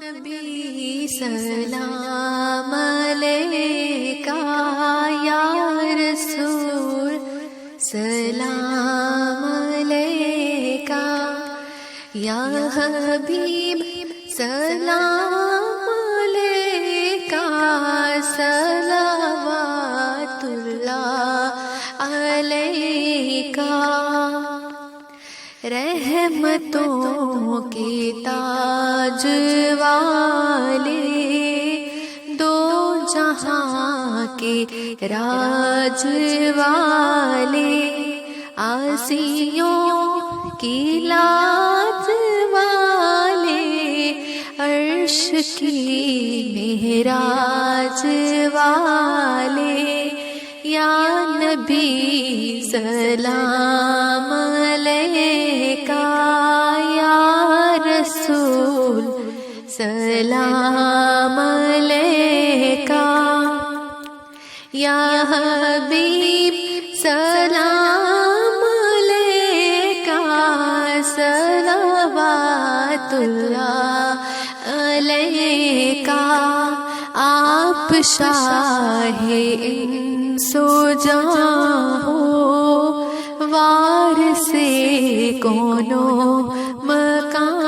نبی سلام علیکہ یا رسول سلام علیکہ یا حبیب سلام علیکہ صلوات اللہ علیکہ رحمتوں کے تاج والے دو جہاں کے راج والے آسیوں کی لاج والے عرش کی معراج والے یا نبی سلام علیکہ یا رسول سلام علیکہ یا حبیب سلام علیکہ صلوات اللہ علیکہ آپ شاہ انس و جاں ہو وارث کونو مکان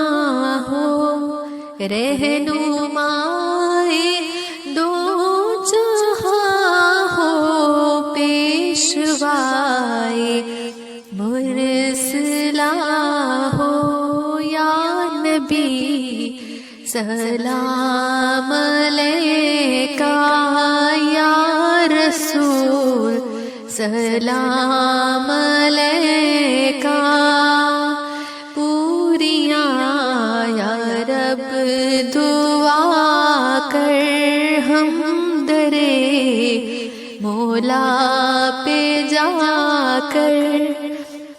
ہو رہنمائے دو جہاں ہو پیشوائے مرسلا ہو یا نبی سلام علیکہ یا رسول سلام علیکہ پوریاں یا رب دعا کر ہم درے مولا پہ جا کر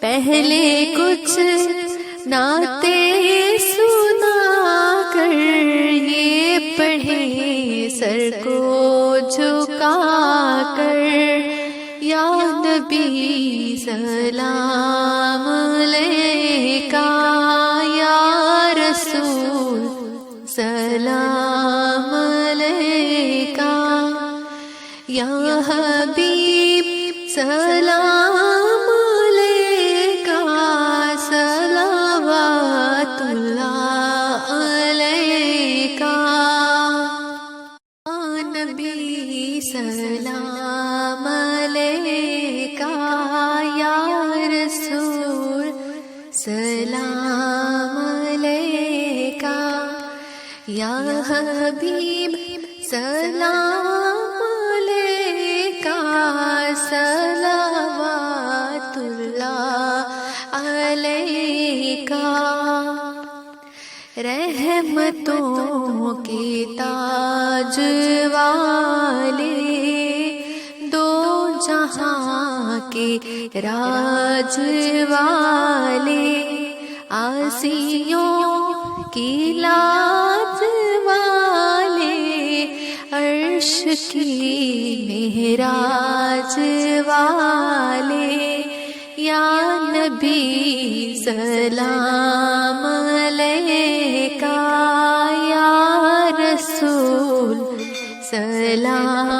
پہلے کچھ نعتیں سنا کر یہ پڑھے سر کو جھکا کر یا نبی سلام علیکہ یا رسول سلام علیکہ یا حبیب سلام علیکہ صلوات اللہ علیکہ نبی سلام علیکہ یا رسول سلام علیکہ یا حبیب سلام علیکہ صلوات اللہ علیکہ رحمتوں کے تاج والے دو جہاں کے راج والے آسیوں کی لاج والے عرش کی معراج والے یا نبی سلام علیکہ یا رسول سلام